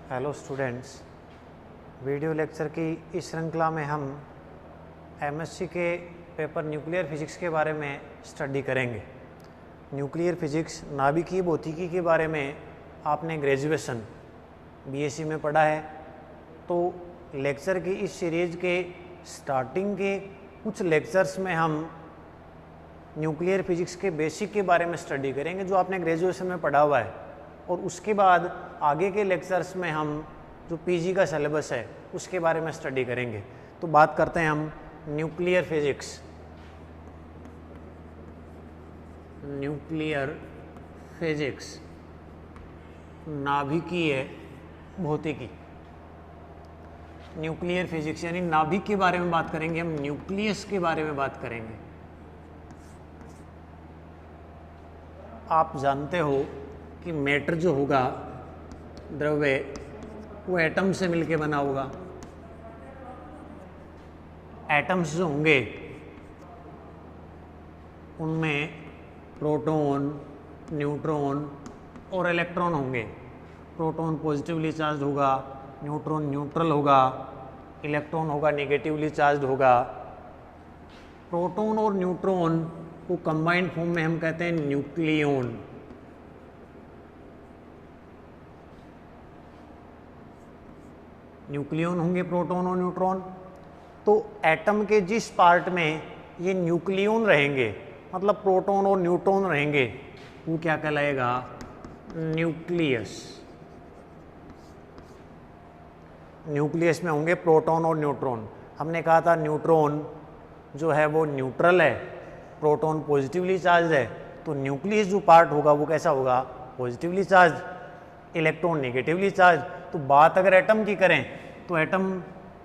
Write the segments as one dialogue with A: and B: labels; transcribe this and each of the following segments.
A: Hello students, video lecture की इस श्रृंखला में हम एमएससी के पेपर न्यूक्लियर फिजिक्स के बारे में स्टडी करेंगे। न्यूक्लियर फिजिक्स नाभिकीय भौतिकी के बारे में आपने ग्रेजुएशन बीएससी में पढ़ा है, तो लेक्चर की इस सीरीज़ के स्टार्टिंग के कुछ लेक्चर्स में हम न्यूक्लियर फिजिक्स के बेसिक के बारे में स्टडी करेंगे जो आपने ग्रेजुएशन में पढ़ा हुआ है, और उसके बाद आगे के लेक्चर्स में हम जो पीजी का सिलेबस है उसके बारे में स्टडी करेंगे। तो बात करते हैं हम न्यूक्लियर फिजिक्स। न्यूक्लियर फिजिक्स नाभिकीय भौतिकी। न्यूक्लियर फिजिक्स यानी नाभिक के बारे में बात करेंगे, हम न्यूक्लियस के बारे में बात करेंगे। आप जानते हो कि मैटर जो होगा, द्रव्य, वो एटम से मिलके बना होगा। एटम्स जो होंगे उनमें प्रोटॉन, न्यूट्रॉन और इलेक्ट्रॉन होंगे। प्रोटॉन पॉजिटिवली चार्ज होगा, न्यूट्रॉन न्यूट्रल होगा, इलेक्ट्रॉन होगा नेगेटिवली चार्ज होगा। प्रोटॉन और न्यूट्रॉन को कंबाइंड फॉर्म में हम कहते हैं न्यूक्लियॉन। न्यूक्लियॉन होंगे प्रोटॉन और न्यूट्रॉन। तो एटम के जिस पार्ट में ये न्यूक्लियॉन रहेंगे, मतलब प्रोटॉन और न्यूट्रॉन रहेंगे, वो क्या कहलाएगा? न्यूक्लियस। न्यूक्लियस में होंगे प्रोटॉन और न्यूट्रॉन। हमने कहा था न्यूट्रॉन जो है वो न्यूट्रल है, प्रोटॉन पॉजिटिवली चार्ज है, तो न्यूक्लियस जो पार्ट होगा वो कैसा होगा? Positively charge, electron negatively charge. तो बात अगर एटम की करें तो एटम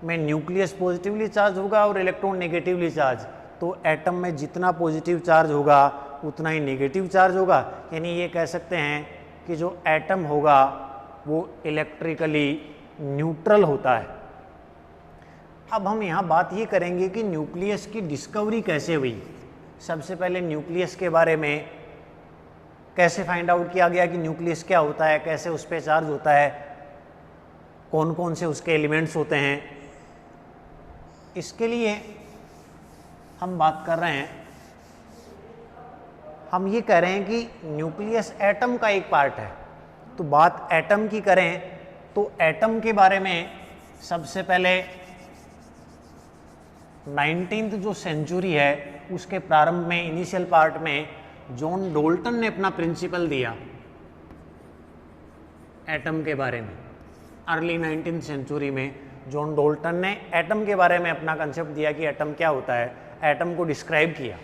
A: में न्यूक्लियस पॉजिटिवली चार्ज होगा और इलेक्ट्रॉन नेगेटिवली चार्ज। तो एटम में जितना पॉजिटिव चार्ज होगा उतना ही नेगेटिव चार्ज होगा। यानी ये कह सकते हैं कि जो एटम होगा वो इलेक्ट्रिकली न्यूट्रल होता है। अब हम यहाँ बात ये करेंगे कि न्यूक्लियस की डिस्कवरी कैसे हुई। सबसे पहले न्यूक्लियस के बारे में कैसे फाइंड आउट किया गया कि न्यूक्लियस क्या होता है, कैसे उस पर चार्ज होता है, कौन कौन से उसके एलिमेंट्स होते हैं। इसके लिए हम बात कर रहे हैं, हम ये कह रहे हैं कि न्यूक्लियस एटम का एक पार्ट है। तो बात एटम की करें तो एटम के बारे में सबसे पहले 19वीं जो सेंचुरी है उसके प्रारंभ में, इनिशियल पार्ट में, जॉन डोल्टन ने अपना प्रिंसिपल दिया एटम के बारे में। अर्ली 19वीं सेंचुरी में जॉन डोल्टन ने एटम के बारे में अपना कंसेप्ट दिया कि एटम क्या होता है, एटम को डिस्क्राइब किया।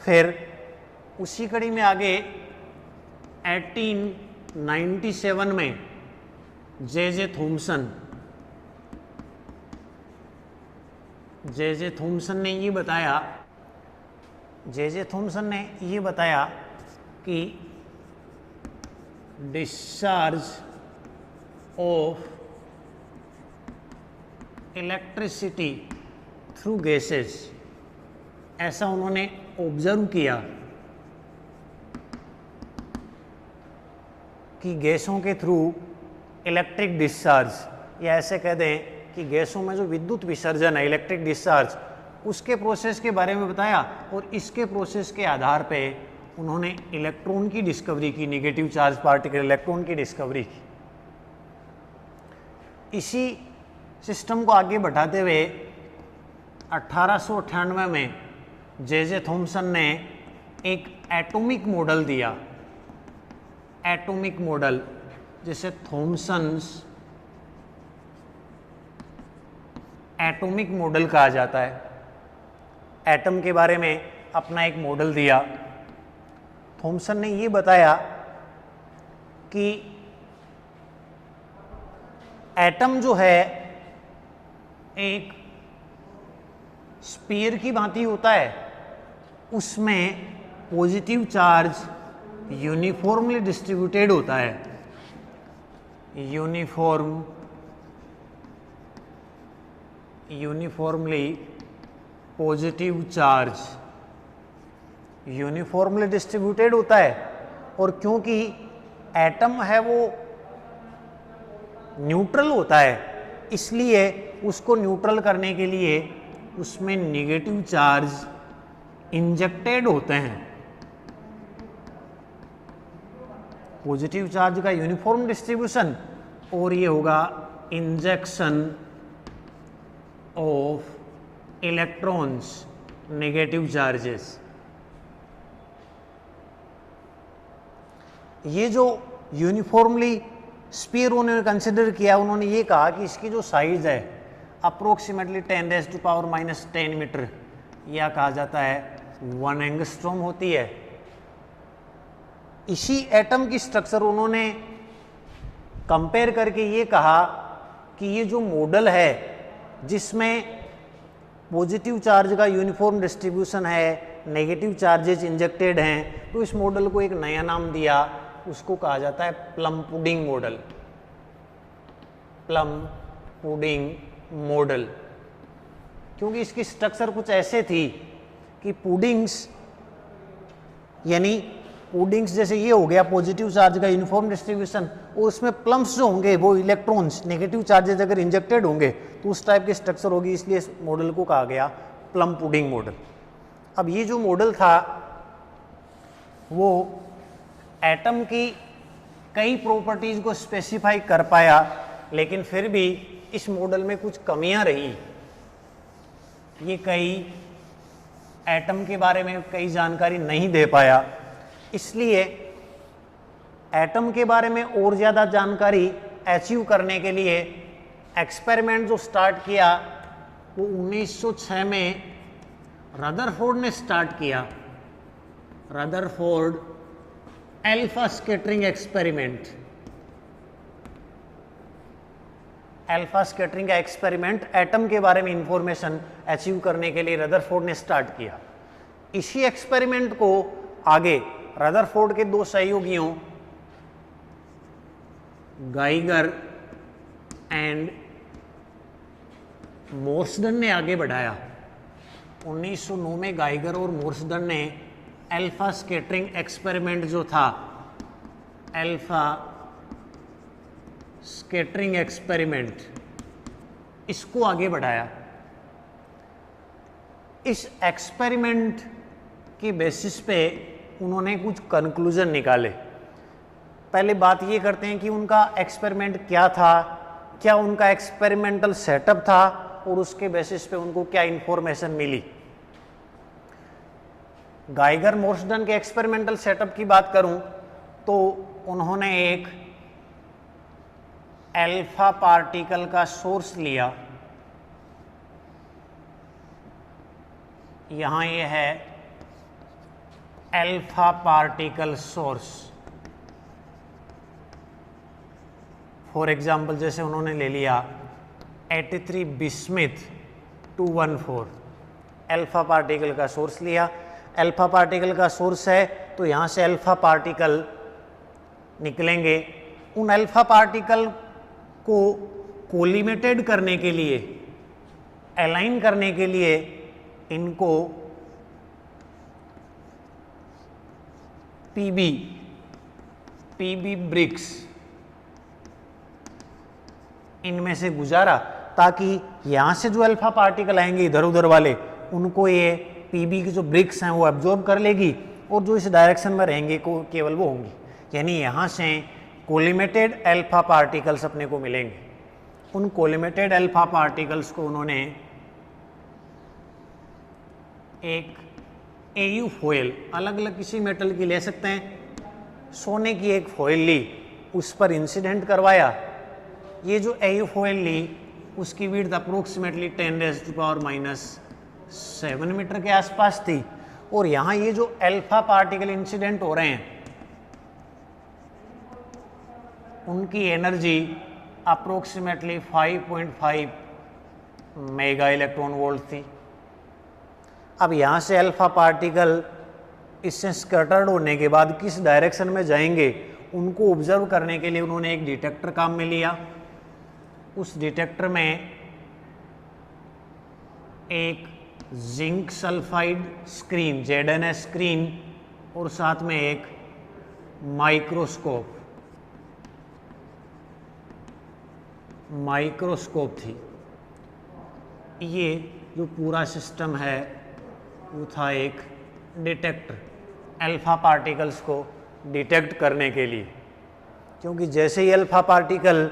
A: फिर उसी कड़ी में आगे 1897 में जे थॉमसन ने ये बताया कि discharge of electricity through gases, ऐसा उन्होंने ऑब्जर्व किया कि गैसों के थ्रू इलेक्ट्रिक डिस्चार्ज, या ऐसे कह दें कि गैसों में जो विद्युत विसर्जन है, इलेक्ट्रिक डिस्चार्ज, उसके प्रोसेस के बारे में बताया। और इसके प्रोसेस के आधार पे उन्होंने इलेक्ट्रॉन की डिस्कवरी की, नेगेटिव चार्ज पार्टिकल इलेक्ट्रॉन की डिस्कवरी की। इसी सिस्टम को आगे बढ़ाते हुए 1898 में जे थॉमसन ने एक एटॉमिक मॉडल दिया। एटॉमिक मॉडल जिसे थॉमसन्स एटॉमिक मॉडल कहा जाता है। एटम के बारे में अपना एक मॉडल दिया। थॉमसन ने ये बताया कि एटम जो है एक स्फीयर की भांति होता है, उसमें पॉजिटिव चार्ज यूनिफॉर्मली डिस्ट्रीब्यूटेड होता है। Uniformly positive charge uniformly distributed होता है। और क्योंकि एटम है वो न्यूट्रल होता है, इसलिए उसको न्यूट्रल करने के लिए उसमें नेगेटिव चार्ज इंजेक्टेड होते हैं। पॉजिटिव चार्ज का यूनिफॉर्म डिस्ट्रीब्यूशन और ये होगा injection of electrons, negative charges. ये जो यूनिफॉर्मली स्फीयर उन्होंने कंसिडर किया, उन्होंने ये कहा कि इसकी जो साइज है अप्रोक्सीमेटली 10⁻⁻10 मीटर, या कहा जाता है 1 एंगस्ट्रॉम होती है। इसी एटम की स्ट्रक्चर उन्होंने कंपेयर करके ये कहा कि ये जो मॉडल है जिसमें पॉजिटिव चार्ज का यूनिफॉर्म डिस्ट्रीब्यूशन है, नेगेटिव चार्जेस इंजेक्टेड हैं, तो इस मॉडल को एक नया नाम दिया, उसको कहा जाता है plum pudding model. Plum pudding model, क्योंकि इसकी स्ट्रक्चर कुछ ऐसे थी कि पुडिंग्स, यानी पुडिंग्स जैसे ये हो गया पॉजिटिव चार्ज का यूनिफॉर्म डिस्ट्रीब्यूशन, और उसमें प्लम्स जो होंगे वो इलेक्ट्रॉन्स, नेगेटिव चार्जेस अगर इंजेक्टेड होंगे तो उस टाइप की स्ट्रक्चर होगी, इसलिए इस मॉडल को कहा गया प्लम पुडिंग मॉडल। अब ये जो मॉडल था वो एटम की कई प्रॉपर्टीज को स्पेसिफाई कर पाया, लेकिन फिर भी इस मॉडल में कुछ कमियां रही। ये कई एटम के बारे में कई जानकारी नहीं दे पाया, इसलिए एटम के बारे में और ज़्यादा जानकारी अचीव करने के लिए एक्सपेरिमेंट जो स्टार्ट किया वो 1906 में रदरफोर्ड ने स्टार्ट किया। Rutherford alpha scattering experiment. Alpha scattering का एक्सपेरिमेंट एटम के बारे में इंफॉर्मेशन अचीव करने के लिए रदरफोर्ड ने स्टार्ट किया। इसी एक्सपेरिमेंट को आगे रदरफोर्ड के दो सहयोगियों गाइगर एंड मोर्सडन ने आगे बढ़ाया। 1909 में गाइगर और मोर्सडन ने अल्फा स्कैटरिंग एक्सपेरिमेंट जो था, अल्फा स्कैटरिंग एक्सपेरिमेंट, इसको आगे बढ़ाया। इस एक्सपेरिमेंट के बेसिस पे उन्होंने कुछ कंक्लूजन निकाले। पहले बात ये करते हैं कि उनका एक्सपेरिमेंट क्या था, क्या उनका एक्सपेरिमेंटल सेटअप था और उसके बेसिस पे उनको क्या इंफॉर्मेशन मिली। गाइगर मोर्सडन के एक्सपेरिमेंटल सेटअप की बात करूं तो उन्होंने एक अल्फा पार्टिकल का सोर्स लिया। यहां ये है alpha particle source. For example जैसे उन्होंने ले लिया 83 बिस्मिथ 214, अल्फा पार्टिकल का सोर्स लिया। अल्फा पार्टिकल का सोर्स है तो यहाँ से अल्फा पार्टिकल निकलेंगे। उन अल्फा पार्टिकल को कोलिमेटेड करने के लिए, अलाइन करने के लिए इनको पीबी ब्रिक्स इनमें से गुजारा, ताकि यहाँ से जो अल्फा पार्टिकल आएंगे इधर उधर वाले, उनको ये पीबी की जो ब्रिक्स हैं वो एब्जॉर्ब कर लेगी और जो इस डायरेक्शन में रहेंगे को केवल वो होंगी। यानी यहाँ से कोलिमेटेड अल्फा पार्टिकल्स अपने को मिलेंगे। उन कोलिमेटेड अल्फा पार्टिकल्स को उन्होंने एक एयू फॉयल, अलग अलग किसी मेटल की ले सकते हैं, सोने की एक फॉयल ली, उस पर इंसिडेंट करवाया। ये जो एयू फॉयल ली उसकी विड्थ अप्रोक्सीमेटली 10⁻⁻7 मीटर के आसपास थी, और यहाँ ये जो अल्फा पार्टिकल इंसिडेंट हो रहे हैं उनकी energy approximately 5.5 mega electron volt थी। अब यहाँ से अल्फा पार्टिकल इससे स्कैटर्ड होने के बाद किस डायरेक्शन में जाएंगे उनको ऑब्जर्व करने के लिए उन्होंने एक डिटेक्टर काम में लिया। उस डिटेक्टर में एक zinc sulphide screen, ZNS screen, और साथ में एक माइक्रोस्कोप। माइक्रोस्कोप थी। ये जो पूरा सिस्टम है वो था एक डिटेक्टर, अल्फा पार्टिकल्स को डिटेक्ट करने के लिए, क्योंकि जैसे ही अल्फा पार्टिकल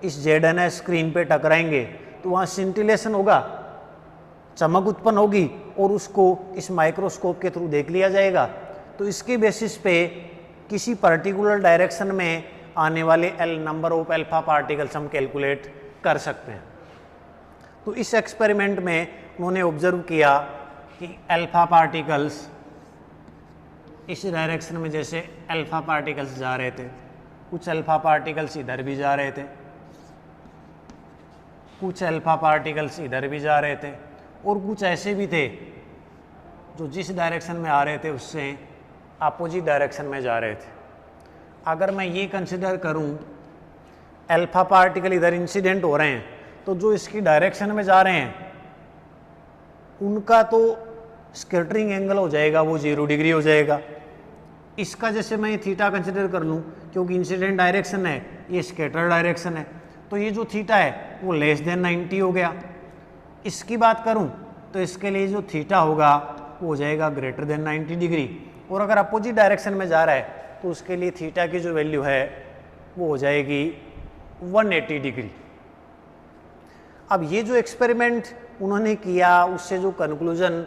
A: इस ZNS स्क्रीन पे टकराएंगे तो वहाँ सिंटिलेशन होगा, चमक उत्पन्न होगी और उसको इस माइक्रोस्कोप के थ्रू देख लिया जाएगा। तो इसके बेसिस पे किसी पर्टिकुलर डायरेक्शन में आने वाले नंबर ऑफ अल्फा पार्टिकल्स हम कैलकुलेट कर सकते हैं। तो इस एक्सपेरिमेंट में उन्होंने ऑब्जर्व किया कि अल्फा पार्टिकल्स इस डायरेक्शन में, जैसे अल्फा पार्टिकल्स जा रहे थे, कुछ अल्फा पार्टिकल्स इधर भी जा रहे थे, कुछ अल्फा पार्टिकल्स इधर भी जा रहे थे, और कुछ ऐसे भी थे जो जिस डायरेक्शन में आ रहे थे उससे अपोजिट डायरेक्शन में जा रहे थे। अगर मैं ये कंसिडर करूं अल्फा पार्टिकल इधर इंसिडेंट हो रहे हैं, तो जो इसकी डायरेक्शन में जा रहे हैं उनका तो स्कैटरिंग एंगल हो जाएगा वो 0 डिग्री हो जाएगा। इसका जैसे मैं थीटा कंसिडर कर लूँ, क्योंकि इंसिडेंट डायरेक्शन है, ये स्कैटर डायरेक्शन है, तो ये जो थीटा है वो लेस देन 90 हो गया। इसकी बात करूँ तो इसके लिए जो थीटा होगा वो हो जाएगा ग्रेटर देन 90 डिग्री, और अगर अपोजिट डायरेक्शन में जा रहा है तो उसके लिए थीटा की जो वैल्यू है वो हो जाएगी 180 डिग्री। अब ये जो एक्सपेरिमेंट उन्होंने किया, उससे जो कंक्लूजन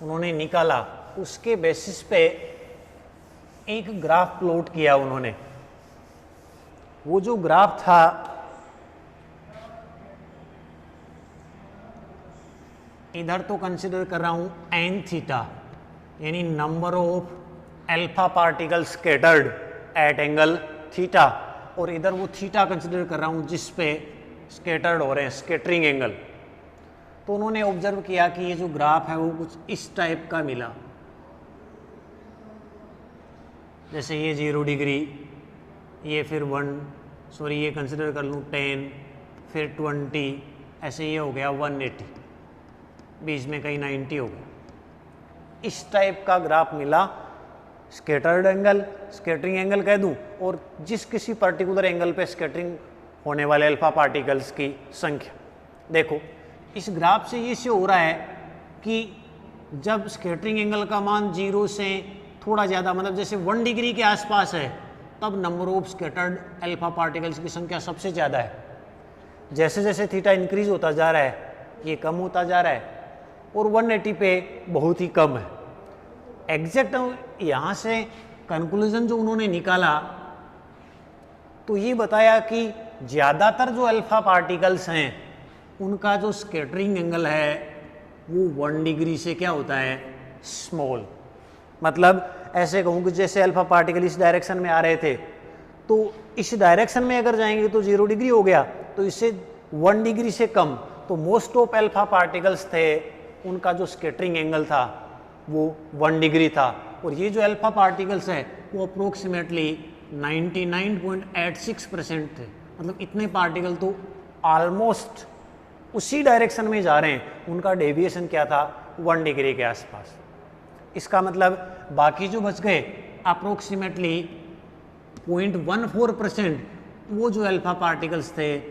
A: उन्होंने निकाला, उसके बेसिस पे एक ग्राफ प्लॉट किया उन्होंने। वो जो ग्राफ था इधर तो कंसिडर कर रहा हूं एन थीटा, यानी number of alpha particle scattered at angle theta, और इधर वो थीटा कंसिडर कर रहा हूं जिस पे स्कैटर्ड हो रहे हैं, स्कैटरिंग एंगल। तो उन्होंने ऑब्जर्व किया कि ये जो ग्राफ है वो कुछ इस टाइप का मिला, जैसे ये 0 डिग्री, ये फिर 1, सॉरी ये कंसिडर कर लूँ 10, फिर 20, ऐसे ये हो गया 180, बीच में कहीं 90 हो गया। इस टाइप का ग्राफ मिला, स्कैटर्ड एंगल, स्कैटरिंग एंगल कह दूं, और जिस किसी पर्टिकुलर एंगल पे स्कैटरिंग होने वाले अल्फा पार्टिकल्स की संख्या। देखो इस ग्राफ से ये हो रहा है कि जब स्कैटरिंग एंगल का मान 0 से थोड़ा ज़्यादा, मतलब जैसे 1 डिग्री के आसपास है, तब number of scattered alpha particles की संख्या सबसे ज़्यादा है। जैसे जैसे थीटा इंक्रीज होता जा रहा है ये कम होता जा रहा है, और 180 पे बहुत ही कम है। एग्जैक्ट यहाँ से कंक्लूजन जो उन्होंने निकाला तो ये बताया कि ज़्यादातर जो अल्फा पार्टिकल्स हैं उनका जो स्कैटरिंग एंगल है वो 1 डिग्री से क्या होता है, स्मॉल। मतलब ऐसे कहूँ कि जैसे अल्फा पार्टिकल इस डायरेक्शन में आ रहे थे, तो इस डायरेक्शन में अगर जाएंगे तो 0 डिग्री हो गया, तो इससे 1 डिग्री से कम, तो मोस्ट ऑफ अल्फा पार्टिकल्स थे उनका जो स्कैटरिंग एंगल था वो 1 डिग्री था। और ये जो अल्फा पार्टिकल्स है वो अप्रोक्सीमेटली 99.86% थे। मतलब इतने पार्टिकल तो ऑलमोस्ट उसी डायरेक्शन में जा रहे हैं, उनका डेविएशन क्या था, 1 डिग्री के आसपास। इसका मतलब बाकी जो बच गए अप्रोक्सीमेटली 0.14% वो जो अल्फा पार्टिकल्स थे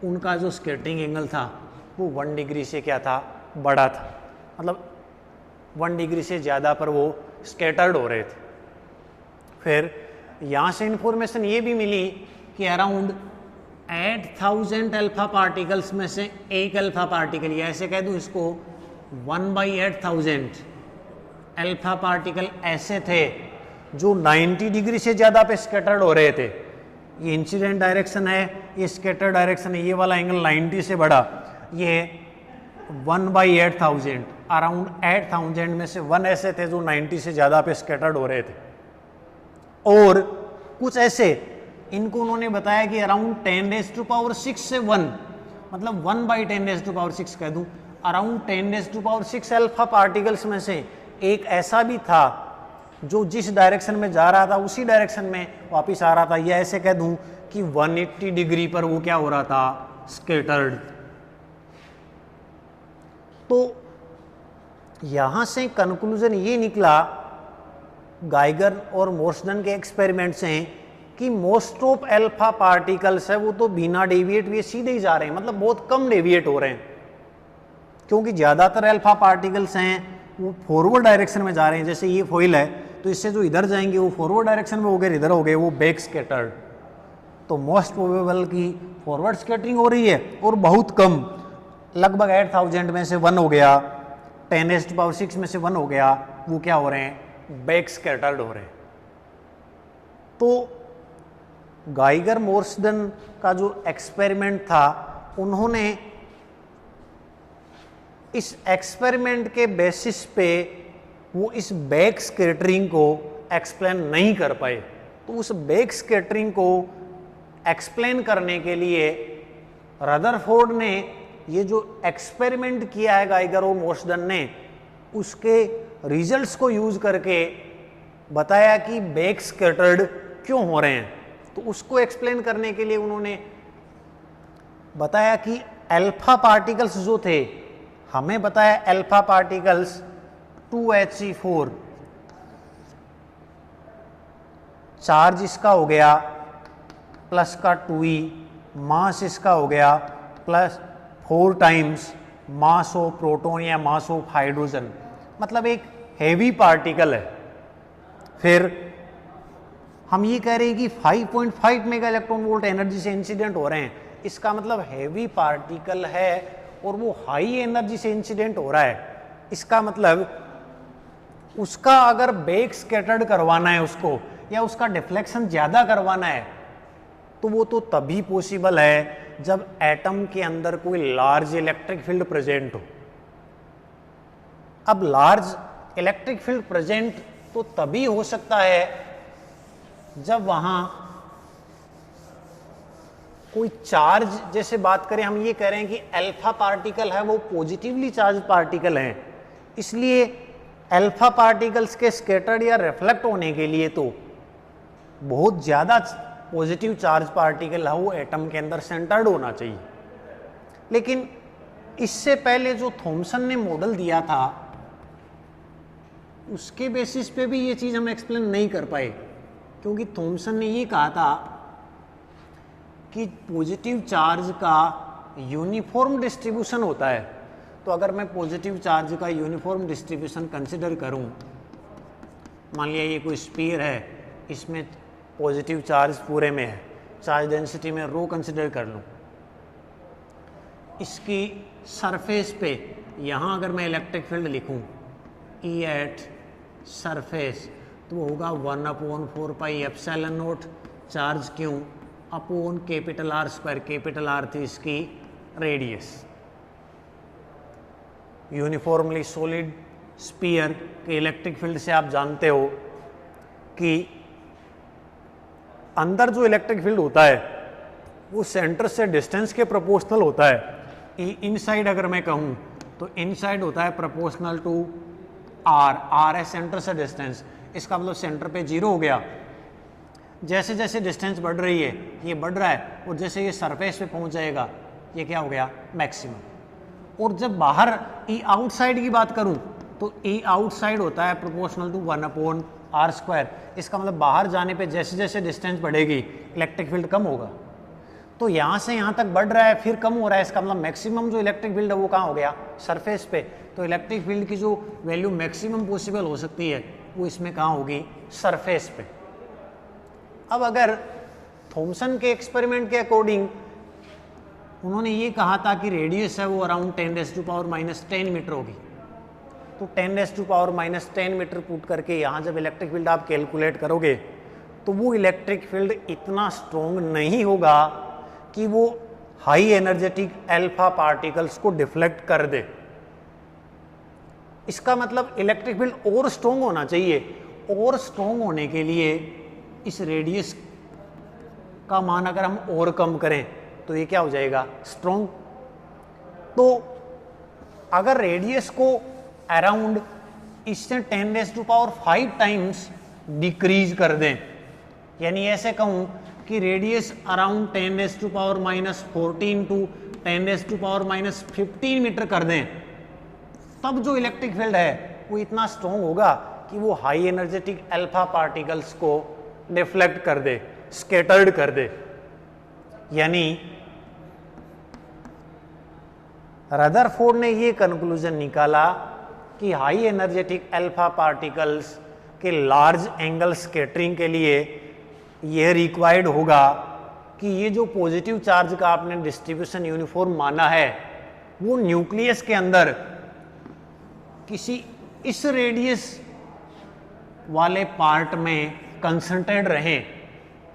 A: उनका जो स्कैटरिंग एंगल था वो 1 डिग्री से क्या था, बड़ा था। मतलब 1 डिग्री से ज़्यादा पर वो स्कैटर्ड हो रहे थे। फिर यहाँ से इंफॉर्मेशन ये भी मिली कि अराउंड 8000 अल्फा पार्टिकल्स में से एक अल्फा पार्टिकल, या ऐसे कह दूँ इसको 1/8000 अल्फा पार्टिकल ऐसे थे जो 90 डिग्री से ज़्यादा पे स्कैटर्ड हो रहे थे। ये इंसिडेंट डायरेक्शन है, ये स्कैटर डायरेक्शन है, ये वाला एंगल 90 से बढ़ा, ये 1/8000, अराउंड 8000 में से 1 ऐसे थे जो 90 से ज़्यादा पे स्कैटर्ड हो रहे थे। और कुछ ऐसे, इनको उन्होंने बताया कि अराउंड 10⁶ से 1, मतलब 1/10⁶ कह दूँ, अराउंड 10⁶ अल्फा पार्टिकल्स में से एक ऐसा भी था जो जिस डायरेक्शन में जा रहा था उसी डायरेक्शन में वापस आ रहा था, या ऐसे कह दूं कि 180 डिग्री पर वो क्या हो रहा था, स्कैटर्ड। तो यहां से कंक्लूजन ये निकला गाइगर और मोर्सडन के एक्सपेरिमेंट से कि मोस्ट ऑफ अल्फा पार्टिकल्स है वो तो बिना डेविएट हुए सीधे ही जा रहे हैं, मतलब बहुत कम डेविएट हो रहे हैं, क्योंकि ज़्यादातर अल्फा पार्टिकल्स हैं वो फॉरवर्ड डायरेक्शन में जा रहे हैं। जैसे ये फॉइल है तो इससे जो इधर जाएंगे वो फॉरवर्ड डायरेक्शन में हो गए, इधर हो गए वो बैक स्कैटर्ड। तो मोस्ट प्रोबेबल की फॉरवर्ड स्कैटरिंग हो रही है, और बहुत कम, लगभग 8000 में से 1 हो गया, 10⁻⁶ में से 1 हो गया, वो क्या हो रहे हैं, बैक स्कैटर्ड हो रहे हैं। तो गाइगर मोर्सडन का जो एक्सपेरिमेंट था, उन्होंने इस एक्सपेरिमेंट के बेसिस पे वो इस बैक स्कैटरिंग को एक्सप्लेन नहीं कर पाए। तो उस बैक स्कैटरिंग को एक्सप्लेन करने के लिए रदरफोर्ड ने ये जो एक्सपेरिमेंट किया है गाइगर और मोर्सडन ने, उसके रिजल्ट्स को यूज करके बताया कि बैक स्कैटर्ड क्यों हो रहे हैं। तो उसको एक्सप्लेन करने के लिए उन्होंने बताया कि अल्फा पार्टिकल्स जो थे, हमें बताया अल्फा पार्टिकल्स 2He4, चार्ज इसका हो गया प्लस का 2e, मास इसका हो गया plus 4 times mass of proton या मास ऑफ हाइड्रोजन, मतलब एक हेवी पार्टिकल है। फिर हम ये कह रहे हैं कि 5.5 मेगा इलेक्ट्रॉन वोल्ट एनर्जी से इंसिडेंट हो रहे हैं, इसका मतलब हैवी पार्टिकल है और वो हाई एनर्जी से इंसिडेंट हो रहा है। इसका मतलब उसका अगर बैक स्कैटर्ड करवाना है उसको, या उसका डिफ्लेक्शन ज्यादा करवाना है, तो वो तो तभी पॉसिबल है जब एटम के अंदर कोई लार्ज इलेक्ट्रिक फील्ड प्रेजेंट हो। अब लार्ज इलेक्ट्रिक फील्ड प्रेजेंट तो तभी हो सकता है जब वहां कोई चार्ज, जैसे बात करें, हम ये कह रहे हैं कि अल्फा पार्टिकल है वो पॉजिटिवली चार्ज पार्टिकल है, इसलिए अल्फा पार्टिकल्स के स्कैटर्ड या रिफ्लेक्ट होने के लिए तो बहुत ज़्यादा पॉजिटिव चार्ज पार्टिकल है वो एटम के अंदर सेंटर्ड होना चाहिए। लेकिन इससे पहले जो थॉमसन ने मॉडल दिया था, उसके बेसिस पे भी ये चीज़ हम एक्सप्लेन नहीं कर पाए, क्योंकि थॉमसन ने ये कहा था कि पॉजिटिव चार्ज का यूनिफॉर्म डिस्ट्रीब्यूशन होता है। तो अगर मैं पॉजिटिव चार्ज का यूनिफॉर्म डिस्ट्रीब्यूशन कंसिडर करूं, मान लिया ये कोई स्फीयर है, इसमें पॉजिटिव चार्ज पूरे में है, चार्ज डेंसिटी में रो कंसिडर कर लूं, इसकी सरफेस पे यहाँ अगर मैं इलेक्ट्रिक फील्ड लिखूं E एट सरफेस, तो वो होगा 1/4 पाई एप्सिलॉन नॉट चार्ज क्यों upon capital R square, capital R थी इसकी रेडियस। यूनिफॉर्मली सॉलिड स्फीयर के इलेक्ट्रिक फील्ड से आप जानते हो कि अंदर जो इलेक्ट्रिक फील्ड होता है वो सेंटर से डिस्टेंस के प्रोपोर्शनल होता है। इनसाइड अगर मैं कहूँ तो इनसाइड होता है प्रोपोर्शनल टू R है सेंटर से डिस्टेंस, इसका मतलब सेंटर पे 0 हो गया। जैसे जैसे डिस्टेंस बढ़ रही है, ये बढ़ रहा है, और जैसे ये सरफेस पे पहुंच जाएगा, ये क्या हो गया, मैक्सिमम। और जब बाहर E आउटसाइड की बात करूं तो E आउटसाइड होता है प्रोपोर्शनल टू 1/R स्क्वायर, इसका मतलब बाहर जाने पे जैसे जैसे डिस्टेंस बढ़ेगी इलेक्ट्रिक फील्ड कम होगा। तो यहाँ से यहाँ तक बढ़ रहा है फिर कम हो रहा है, इसका मतलब मैक्सिमम जो इलेक्ट्रिक फील्ड है वो कहाँ हो गया, सरफेस पे। तो इलेक्ट्रिक फील्ड की जो वैल्यू मैक्सिमम पॉसिबल हो सकती है वो इसमें कहाँ होगी, सरफेस पे। अब अगर थॉमसन के एक्सपेरिमेंट के अकॉर्डिंग उन्होंने ये कहा था कि रेडियस है वो अराउंड 10⁻⁻10 मीटर होगी, तो 10⁻⁻10 मीटर पुट करके यहाँ जब इलेक्ट्रिक फील्ड आप कैलकुलेट करोगे तो वो इलेक्ट्रिक फील्ड इतना स्ट्रॉन्ग नहीं होगा कि वो हाई एनर्जेटिक अल्फा पार्टिकल्स को डिफ्लेक्ट कर दे। इसका मतलब इलेक्ट्रिक फील्ड और स्ट्रॉन्ग होना चाहिए, और स्ट्रॉन्ग होने के लिए इस रेडियस का मान अगर हम और कम करें तो ये क्या हो जाएगा, स्ट्रॉन्ग। तो अगर रेडियस को अराउंड इससे 10⁵ टाइम्स डिक्रीज कर दें, यानी ऐसे कहूं कि रेडियस अराउंड 10⁻⁻14 टू 10⁻⁻15 मीटर कर दें, तब जो इलेक्ट्रिक फील्ड है वो इतना स्ट्रॉन्ग होगा कि वो हाई एनर्जेटिक अल्फा पार्टिकल्स को डिफ्लेक्ट कर दे, स्कैटर्ड कर दे। यानी रदरफोर्ड ने ये कंक्लूजन निकाला कि हाई एनर्जेटिक अल्फा पार्टिकल्स के लार्ज एंगल स्कैटरिंग के लिए यह रिक्वायर्ड होगा कि ये जो पॉजिटिव चार्ज का आपने डिस्ट्रीब्यूशन यूनिफॉर्म माना है वो न्यूक्लियस के अंदर किसी इस रेडियस वाले पार्ट में कंसंट्रेट रहे,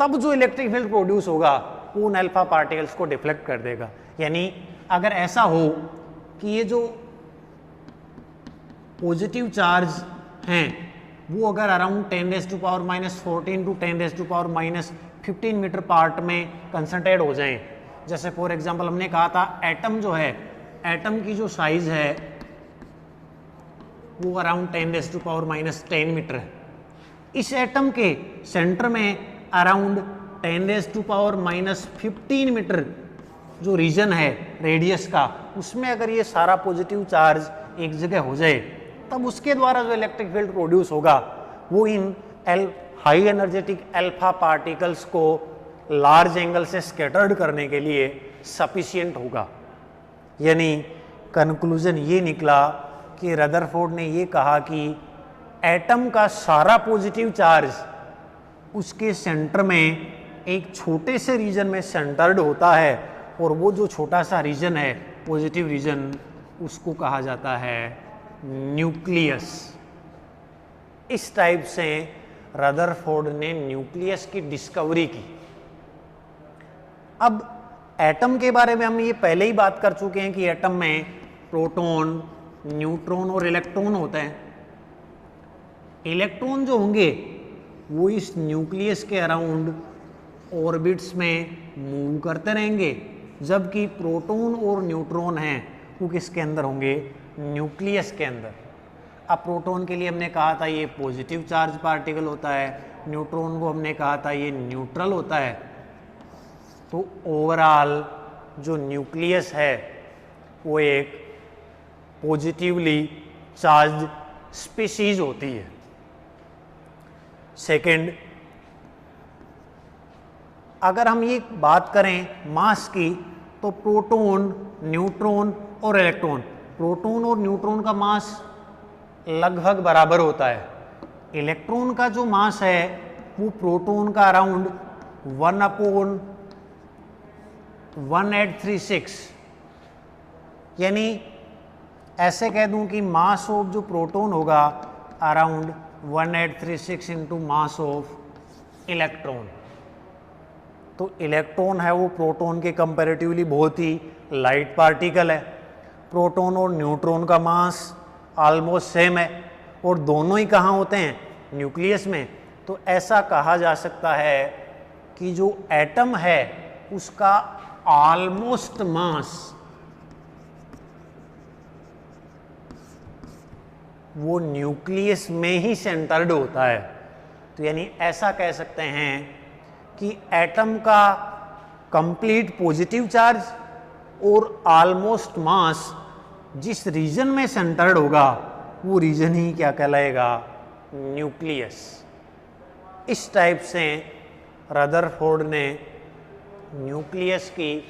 A: तब जो इलेक्ट्रिक फील्ड प्रोड्यूस होगा वो उन अल्फा पार्टिकल्स को डिफ्लेक्ट कर देगा। यानी अगर ऐसा हो कि ये जो पॉजिटिव चार्ज हैं वो अगर अराउंड 10⁻⁻14 टू 10⁻⁻15 मीटर पार्ट में कंसंट्रेट हो जाएं, जैसे फॉर एग्जांपल हमने कहा था एटम जो है, एटम की जो साइज है वो अराउंड 10⁻⁻10 मीटर है। इस एटम के सेंटर में अराउंड 10⁻⁻15 मीटर जो रीजन है रेडियस का, उसमें अगर ये सारा पॉजिटिव चार्ज एक जगह हो जाए, तब उसके द्वारा जो इलेक्ट्रिक फील्ड प्रोड्यूस होगा वो इन हाई एनर्जेटिक अल्फा पार्टिकल्स को लार्ज एंगल से स्कैटर्ड करने के लिए सफिशिएंट होगा। यानी कंक्लूजन ये निकला कि रदरफोर्ड ने ये कहा कि एटम का सारा पॉजिटिव चार्ज उसके सेंटर में एक छोटे से रीजन में सेंटर्ड होता है, और वो जो छोटा सा रीजन है पॉजिटिव रीजन उसको कहा जाता है न्यूक्लियस। इस टाइप से रदरफोर्ड ने न्यूक्लियस की डिस्कवरी की। अब एटम के बारे में हम ये पहले ही बात कर चुके हैं कि एटम में प्रोटॉन, न्यूट्रॉन और इलेक्ट्रॉन होते हैं। इलेक्ट्रॉन जो होंगे वो इस न्यूक्लियस के अराउंड ऑर्बिट्स में मूव करते रहेंगे, जबकि प्रोटॉन और न्यूट्रॉन हैं वो किसके अंदर होंगे? न्यूक्लियस के अंदर। अब प्रोटॉन के लिए हमने कहा था ये पॉजिटिव चार्ज पार्टिकल होता है, न्यूट्रॉन को हमने कहा था ये न्यूट्रल होता है। तो ओवरऑल जो न्यूक्लियस है वो एक पॉजिटिवली चार्ज स्पीशीज होती है। सेकंड, अगर हम ये बात करें मास की, तो प्रोटॉन, न्यूट्रॉन और इलेक्ट्रॉन, प्रोटॉन और न्यूट्रॉन का मास लगभग बराबर होता है। इलेक्ट्रॉन का जो मास है वो प्रोटॉन का अराउंड 1/1836, यानी ऐसे कह दूं कि मास ऑफ जो प्रोटॉन होगा around 1836 into mass of electron. तो इलेक्ट्रॉन है वो प्रोटॉन के कंपैरेटिवली बहुत ही लाइट पार्टिकल है। प्रोटॉन और न्यूट्रॉन का मास ऑलमोस्ट सेम है और दोनों ही कहाँ होते हैं? न्यूक्लियस में। तो ऐसा कहा जा सकता है कि जो एटम है उसका ऑलमोस्ट मास वो न्यूक्लियस में ही सेंटर्ड होता है। तो यानी ऐसा कह सकते हैं कि एटम का कंप्लीट पॉजिटिव चार्ज और ऑलमोस्ट मास जिस रीजन में सेंटर्ड होगा वो रीजन ही क्या कहलाएगा? न्यूक्लियस। इस टाइप से रदरफोर्ड ने न्यूक्लियस की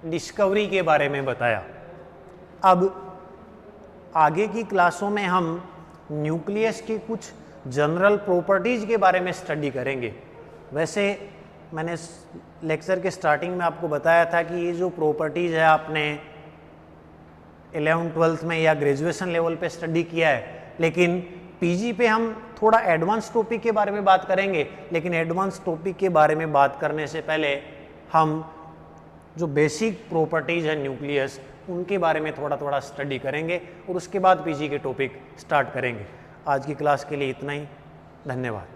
A: डिस्कवरी के बारे में बताया। अब आगे की क्लासों में हम न्यूक्लियस की कुछ जनरल प्रॉपर्टीज के बारे में स्टडी करेंगे। वैसे मैंने लेक्चर के स्टार्टिंग में आपको बताया था कि ये जो प्रॉपर्टीज है आपने 11th-12th में या ग्रेजुएशन लेवल पे स्टडी किया है, लेकिन पीजी पे हम थोड़ा एडवांस टॉपिक के बारे में बात करेंगे। लेकिन एडवांस टॉपिक के बारे में बात करने से पहले हम जो बेसिक प्रॉपर्टीज है न्यूक्लियस उनके बारे में थोड़ा थोड़ा स्टडी करेंगे और उसके बाद पीजी के टॉपिक स्टार्ट करेंगे। आज की क्लास के लिए इतना ही। धन्यवाद।